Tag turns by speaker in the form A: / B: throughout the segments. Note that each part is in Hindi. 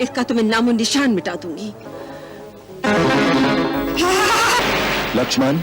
A: इसका तो मैं नामो निशान मिटा दूंगी।
B: लक्ष्मण,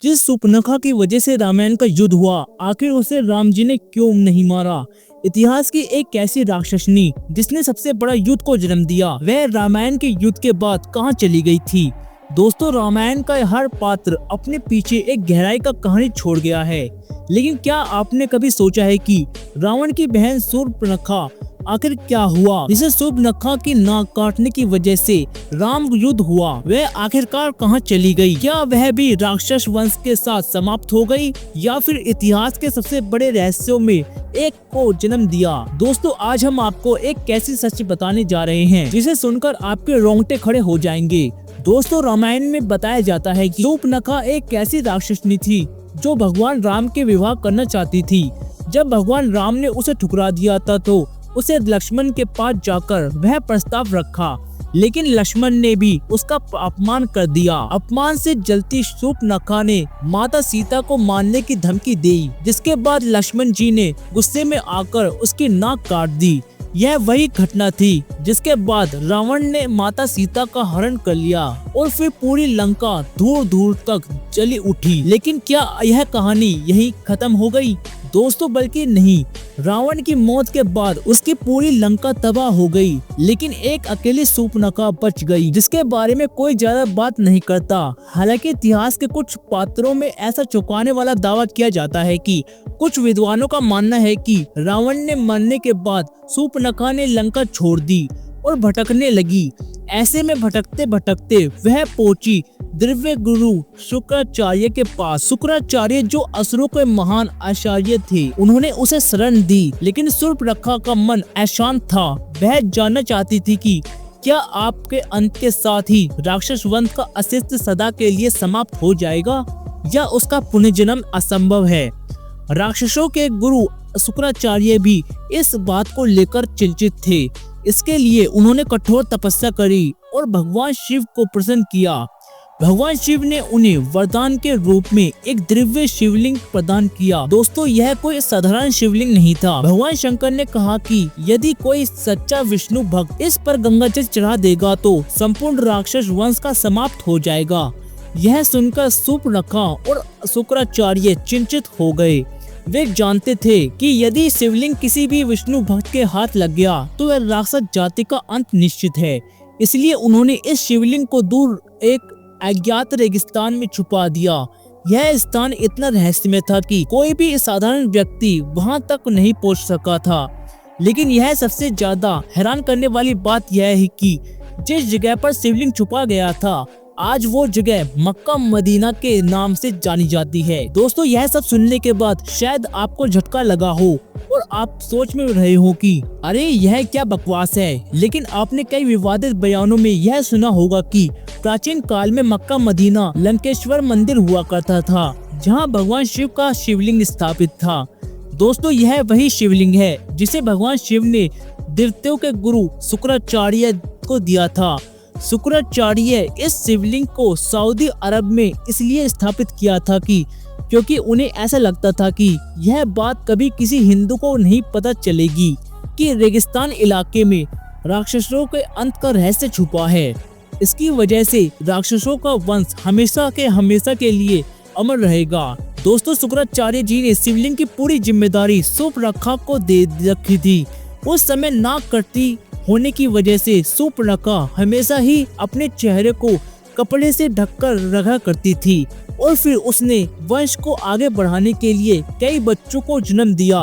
C: जिस सूर्पनखा की वजह से रामायण का युद्ध हुआ, आखिर उसे राम जी ने क्यों नहीं मारा? इतिहास की एक ऐसी राक्षसनी जिसने सबसे बड़ा युद्ध को जन्म दिया, वह रामायण के युद्ध के बाद कहां चली गई थी? दोस्तों, रामायण का हर पात्र अपने पीछे एक गहराई का कहानी छोड़ गया है, लेकिन क्या आपने कभी सोचा है कि रावण की बहन सूर्पनखा आखिर क्या हुआ, जिसे सूर्पनखा की नाक काटने की वजह से राम युद्ध हुआ? वह आखिरकार कहां चली गई? क्या वह भी राक्षस वंश के साथ समाप्त हो गई, या फिर इतिहास के सबसे बड़े रहस्यों में एक को जन्म दिया? दोस्तों, आज हम आपको एक ऐसी सच बताने जा रहे हैं जिसे सुनकर आपके रोंगटे खड़े हो जाएंगे। दोस्तों, रामायण में बताया जाता है कि सूर्पनखा एक ऐसी राक्षसनी थी जो भगवान राम के विवाह करना चाहती थी। जब भगवान राम ने उसे ठुकरा दिया था तो उसे लक्ष्मण के पास जाकर वह प्रस्ताव रखा, लेकिन लक्ष्मण ने भी उसका अपमान कर दिया। अपमान से जलती सूर्पनखा ने माता सीता को मारने की धमकी दी, जिसके बाद लक्ष्मण जी ने गुस्से में आकर उसकी नाक काट दी। यह वही घटना थी जिसके बाद रावण ने माता सीता का हरण कर लिया और फिर पूरी लंका दूर दूर तक जली उठी। लेकिन क्या यह कहानी यही खत्म हो गई? दोस्तों, बल्कि नहीं। रावण की मौत के बाद उसकी पूरी लंका तबाह हो गई, लेकिन एक अकेली सूर्पनखा बच गई, जिसके बारे में कोई ज्यादा बात नहीं करता। हालांकि इतिहास के कुछ पात्रों में ऐसा चौंकाने वाला दावा किया जाता है कि कुछ विद्वानों का मानना है कि रावण ने मरने के बाद सूर्पनखा ने लंका छोड़ दी और भटकने लगी। ऐसे में भटकते भटकते वह पहुंची दिव्य गुरु शुक्राचार्य के पास। शुक्राचार्य जो असुरों के महान आचार्य थे, उन्होंने उसे शरण दी, लेकिन सूर्पनखा का मन अशांत था। वह जानना चाहती थी कि क्या आपके अंत के साथ ही राक्षस वंश का अस्तित्व सदा के लिए समाप्त हो जाएगा, या उसका पुनर्जन्म असंभव है? राक्षसों के गुरु शुक्राचार्य भी इस बात को लेकर चिंतित थे। इसके लिए उन्होंने कठोर तपस्या करी और भगवान शिव को प्रसन्न किया। भगवान शिव ने उन्हें वरदान के रूप में एक दिव्य शिवलिंग प्रदान किया। दोस्तों, यह कोई साधारण शिवलिंग नहीं था। भगवान शंकर ने कहा कि यदि कोई सच्चा विष्णु भक्त इस पर गंगा जल चढ़ा देगा तो संपूर्ण राक्षस वंश का समाप्त हो जाएगा। यह सुनकर सूर्पनखा और शुक्राचार्य चिंतित हो गए। वे जानते थे कि यदि शिवलिंग किसी भी विष्णु भक्त के हाथ लग गया तो वह राक्षस जाति का अंत निश्चित है। इसलिए उन्होंने इस शिवलिंग को दूर एक अज्ञात रेगिस्तान में छुपा दिया। यह स्थान इतना रहस्यमय था कि कोई भी साधारण व्यक्ति वहां तक नहीं पहुंच सका था। लेकिन यह सबसे ज्यादा हैरान करने वाली बात यह है कि जिस जगह पर शिवलिंग छुपा गया था, आज वो जगह मक्का मदीना के नाम से जानी जाती है। दोस्तों, यह सब सुनने के बाद शायद आपको झटका लगा हो और आप सोच में रहे हो कि अरे यह क्या बकवास है। लेकिन आपने कई विवादित बयानों में यह सुना होगा कि प्राचीन काल में मक्का मदीना लंकेश्वर मंदिर हुआ करता था, जहां भगवान शिव का शिवलिंग स्थापित था। दोस्तों, यह वही शिवलिंग है जिसे भगवान शिव ने देवताओं के गुरु शुक्राचार्य को दिया था। शुक्राचार्य इस शिवलिंग को सऊदी अरब में इसलिए स्थापित किया था कि क्योंकि उन्हें ऐसा लगता था कि यह बात कभी किसी हिंदू को नहीं पता चलेगी कि रेगिस्तान इलाके में राक्षसों के अंत का रहस्य छुपा है। इसकी वजह से राक्षसों का वंश हमेशा के लिए अमर रहेगा। दोस्तों, शुक्राचार्य जी ने शिवलिंग की पूरी जिम्मेदारी सूर्पनखा को दे रखी थी। उस समय नाक कटती होने की वजह से सूर्पनखा हमेशा ही अपने चेहरे को कपड़े से ढककर रखा करती थी और फिर उसने वंश को आगे बढ़ाने के लिए कई बच्चों को जन्म दिया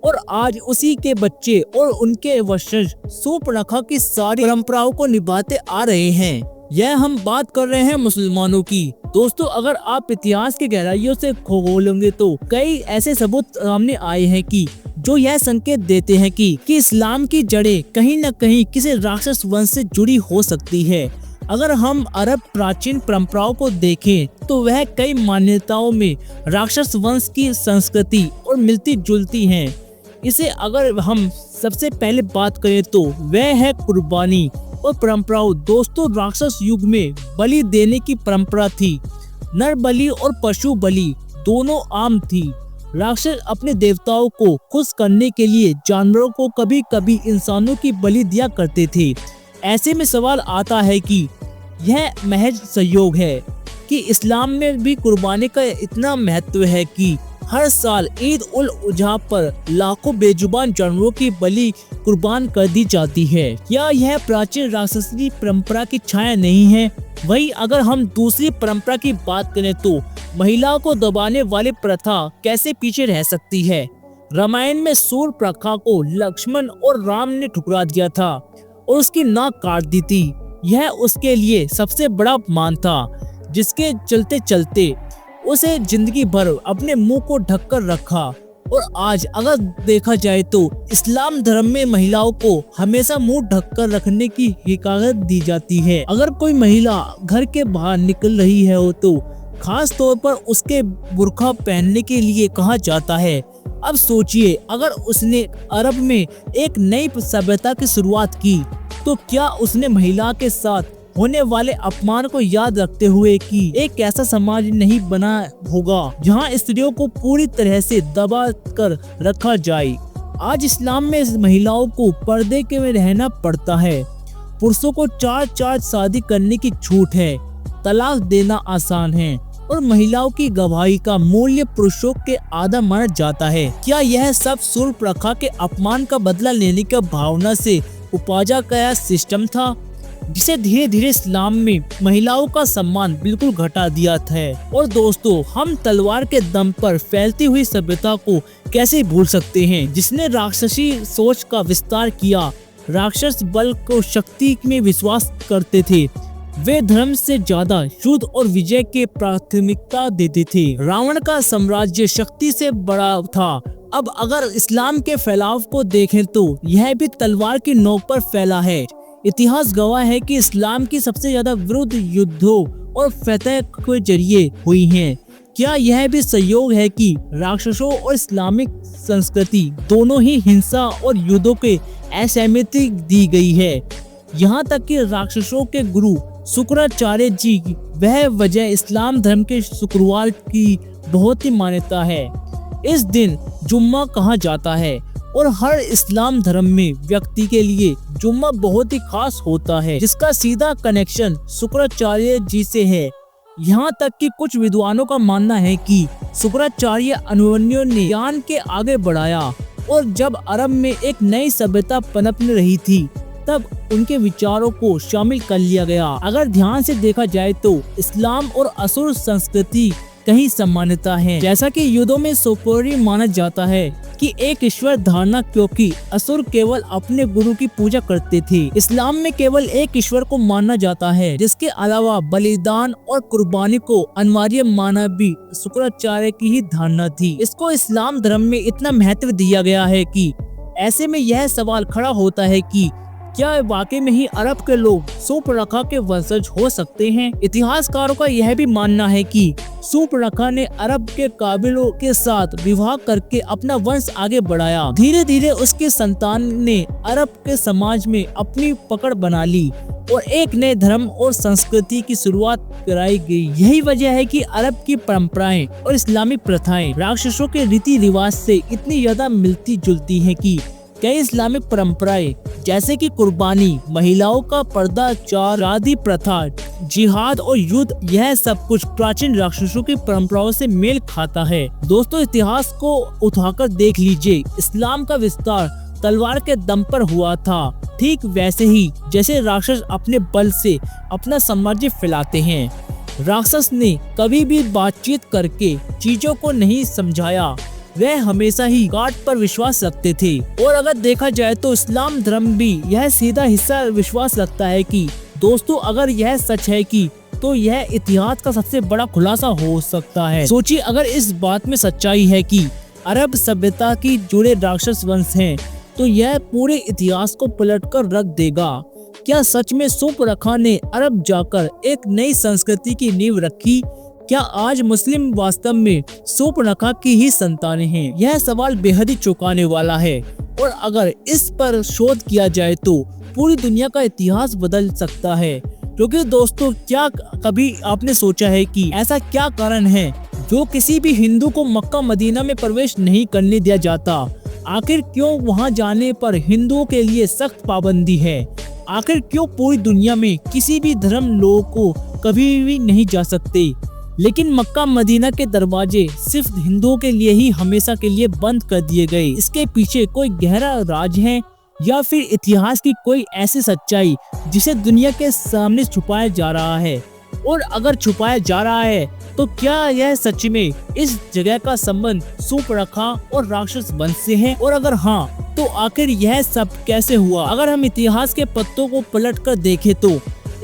C: और आज उसी के बच्चे और उनके वंशज सूर्पनखा की सारी परंपराओं को निभाते आ रहे हैं। यह हम बात कर रहे हैं मुसलमानों की। दोस्तों, अगर आप इतिहास की गहराइयों से खोलेंगे तो कई ऐसे सबूत सामने आए हैं कि जो यह संकेत देते हैं कि इस्लाम की जड़ें कहीं न कहीं किसी राक्षस वंश से जुड़ी हो सकती है। अगर हम अरब प्राचीन परंपराओं को देखें तो वह कई मान्यताओं में राक्षस वंश की संस्कृति और मिलती जुलती हैं। इसे अगर हम सबसे पहले बात करें तो वह है कुर्बानी। और परंपराओं। दोस्तों, राक्षस युग में बलि देने की परंपरा थी। नर बलि और पशु बलि दोनों आम थी। राक्षस अपने देवताओं को खुश करने के लिए जानवरों को कभी कभी इंसानों की बलि दिया करते थे। ऐसे में सवाल आता है कि यह महज संयोग है कि इस्लाम में भी कुर्बानी का इतना महत्व है कि हर साल ईद उल अजहा पर लाखों बेजुबान जानवरों की बलि कुर्बान कर दी जाती है। क्या यह प्राचीन राक्षसी परंपरा की छाया नहीं है? वहीं अगर हम दूसरी परंपरा की बात करें तो महिलाओं को दबाने वाली प्रथा कैसे पीछे रह सकती है। रामायण में शूर्पणखा को लक्ष्मण और राम ने ठुकरा दिया था और उसकी नाक काट दी थी। यह उसके लिए सबसे बड़ा अपमान था, जिसके चलते चलते उसे जिंदगी भर अपने मुंह को ढककर रखा। और आज अगर देखा जाए तो इस्लाम धर्म में महिलाओं को हमेशा मुंह ढककर रखने की हिदायत दी जाती है। अगर कोई महिला घर के बाहर निकल रही है हो तो खास तौर पर उसके बुर्का पहनने के लिए कहा जाता है। अब सोचिए, अगर उसने अरब में एक नई सभ्यता की शुरुआत की तो क्या उसने महिला के साथ होने वाले अपमान को याद रखते हुए कि एक ऐसा समाज नहीं बना होगा जहां स्त्रियों को पूरी तरह से दबा कर रखा जाए। आज इस्लाम में महिलाओं को पर्दे के में रहना पड़ता है। पुरुषों को 4 शादी करने की छूट है। तलाक देना आसान है और महिलाओं की गवाही का मूल्य पुरुषों के आधा माना जाता है। क्या यह सब शूर्पणखा के अपमान का बदला लेने की भावना से उपजा गया सिस्टम था, जिसे धीरे धीरे इस्लाम में महिलाओं का सम्मान बिल्कुल घटा दिया था? और दोस्तों, हम तलवार के दम पर फैलती हुई सभ्यता को कैसे भूल सकते हैं, जिसने राक्षसी सोच का विस्तार किया। राक्षस बल को शक्ति में विश्वास करते थे। वे धर्म से ज्यादा युद्ध और विजय के प्राथमिकता देते थे। रावण का साम्राज्य शक्ति से बड़ा था। अब अगर इस्लाम के फैलाव को देखें तो यह भी तलवार की नोक पर फैला है। इतिहास गवाह है कि इस्लाम की सबसे ज्यादा विरुद्ध युद्धों और फतह के जरिए हुई हैं। क्या यह भी संयोग है कि राक्षसों और इस्लामिक संस्कृति दोनों ही हिंसा और युद्धों के असहमति दी गई है? यहाँ तक कि राक्षसों के गुरु शुक्राचार्य जी वह वजह इस्लाम धर्म के शुक्रवार की बहुत ही मान्यता है। इस दिन जुम्मा कहा जाता है और हर इस्लाम धर्म में व्यक्ति के लिए जुम्मा बहुत ही खास होता है, जिसका सीधा कनेक्शन शुक्राचार्य जी से है। यहाँ तक कि कुछ विद्वानों का मानना है कि शुक्राचार्य अनुयायियों ने ज्ञान के आगे बढ़ाया और जब अरब में एक नई सभ्यता पनप रही थी तब उनके विचारों को शामिल कर लिया गया। अगर ध्यान से देखा जाए तो इस्लाम और असुर संस्कृति कहीं समानता है। जैसा कि युद्धों में सोपोरी माना जाता है कि एक ईश्वर धारणा, क्योंकि असुर केवल अपने गुरु की पूजा करते थे। इस्लाम में केवल एक ईश्वर को माना जाता है, जिसके अलावा बलिदान और कुर्बानी को अनिवार्य माना भी शुक्राचार्य की ही धारणा थी। इसको इस्लाम धर्म में इतना महत्व दिया गया है कि ऐसे में यह सवाल खड़ा होता है कि क्या वाकई में ही अरब के लोग शूर्पणखा के वंशज हो सकते हैं? इतिहासकारों का यह भी मानना है कि शूर्पणखा ने अरब के काबिलों के साथ विवाह करके अपना वंश आगे बढ़ाया। धीरे धीरे उसके संतान ने अरब के समाज में अपनी पकड़ बना ली और एक नए धर्म और संस्कृति की शुरुआत कराई गई। यही वजह है कि अरब की परंपराएं और इस्लामी प्रथाएं राक्षसों के रीति रिवाज से इतनी ज्यादा मिलती जुलती हैं कि कई इस्लामिक परंपराएं जैसे कि कुर्बानी, महिलाओं का पर्दा, शादी प्रथा, जिहाद और युद्ध, यह सब कुछ प्राचीन राक्षसों की परंपराओं से मेल खाता है। दोस्तों, इतिहास को उठाकर देख लीजिए। इस्लाम का विस्तार तलवार के दम पर हुआ था, ठीक वैसे ही जैसे राक्षस अपने बल से अपना साम्राज्य फैलाते हैं। राक्षस ने कभी भी बातचीत करके चीजों को नहीं समझाया, वह हमेशा ही गाठ पर विश्वास रखते थे। और अगर देखा जाए तो इस्लाम धर्म भी यह सीधा हिस्सा विश्वास रखता है कि दोस्तों, अगर यह सच है कि तो यह इतिहास का सबसे बड़ा खुलासा हो सकता है। सोचिए, अगर इस बात में सच्चाई है कि अरब सभ्यता की जुड़े राक्षस वंश हैं, तो यह पूरे इतिहास को पलटकर रख देगा। क्या सच में शूर्पणखा ने अरब जाकर एक नई संस्कृति की नींव रखी? क्या आज मुस्लिम वास्तव में शूर्पणखा की ही संतानें हैं? यह सवाल बेहद ही चौंकाने वाला है और अगर इस पर शोध किया जाए तो पूरी दुनिया का इतिहास बदल सकता है। क्योंकि दोस्तों, क्या कभी आपने सोचा है कि ऐसा क्या कारण है जो किसी भी हिंदू को मक्का मदीना में प्रवेश नहीं करने दिया जाता? आखिर क्यों वहां जाने पर हिंदुओं के लिए सख्त पाबंदी है? आखिर क्यों पूरी दुनिया में किसी भी धर्म लोग को कभी भी नहीं जा सकते, लेकिन मक्का मदीना के दरवाजे सिर्फ हिंदुओं के लिए ही हमेशा के लिए बंद कर दिए गए? इसके पीछे कोई गहरा राज है या फिर इतिहास की कोई ऐसी सच्चाई जिसे दुनिया के सामने छुपाया जा रहा है? और अगर छुपाया जा रहा है तो क्या यह सच में इस जगह का संबंध सूर्पणखा और राक्षस वंश से है? और अगर हाँ, तो आखिर यह सब कैसे हुआ? अगर हम इतिहास के पत्तों को पलट कर देखें तो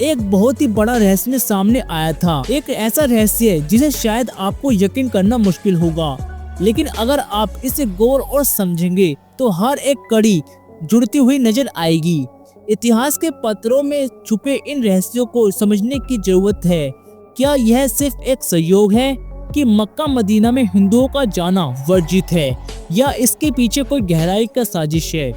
C: एक बहुत ही बड़ा रहस्य सामने आया था। एक ऐसा रहस्य जिसे शायद आपको यकीन करना मुश्किल होगा, लेकिन अगर आप इसे गौर और समझेंगे तो हर एक कड़ी जुड़ती हुई नजर आएगी। इतिहास के पत्रों में छुपे इन रहस्यों को समझने की जरूरत है। क्या यह सिर्फ एक संयोग है कि मक्का मदीना में हिंदुओं का जाना वर्जित है, या इसके पीछे कोई गहराई का साजिश है?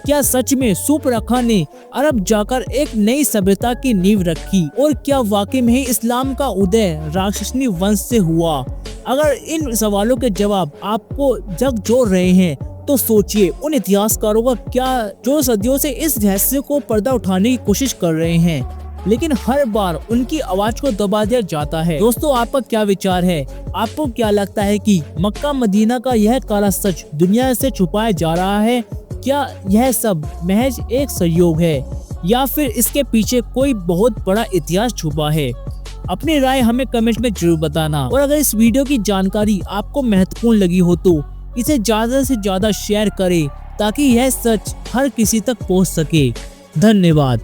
C: क्या सच में सूर्पणखा ने अरब जाकर एक नई सभ्यता की नींव रखी? और क्या वाकई में ही इस्लाम का उदय राक्षसनी वंश से हुआ? अगर इन सवालों के जवाब आपको झकझोर रहे हैं तो सोचिए उन इतिहासकारों का क्या जो सदियों से इस रहस्य को पर्दा उठाने की कोशिश कर रहे हैं, लेकिन हर बार उनकी आवाज को दबा दिया जाता है। दोस्तों, आपका क्या विचार है? आपको क्या लगता है कि मक्का मदीना का यह काला सच दुनिया से छुपाया जा रहा है? क्या यह सब महज एक संयोग है या फिर इसके पीछे कोई बहुत बड़ा इतिहास छुपा है? अपनी राय हमें कमेंट में जरूर बताना। और अगर इस वीडियो की जानकारी आपको महत्वपूर्ण लगी हो तो इसे ज्यादा से ज्यादा शेयर करें ताकि यह सच हर किसी तक पहुंच सके। धन्यवाद।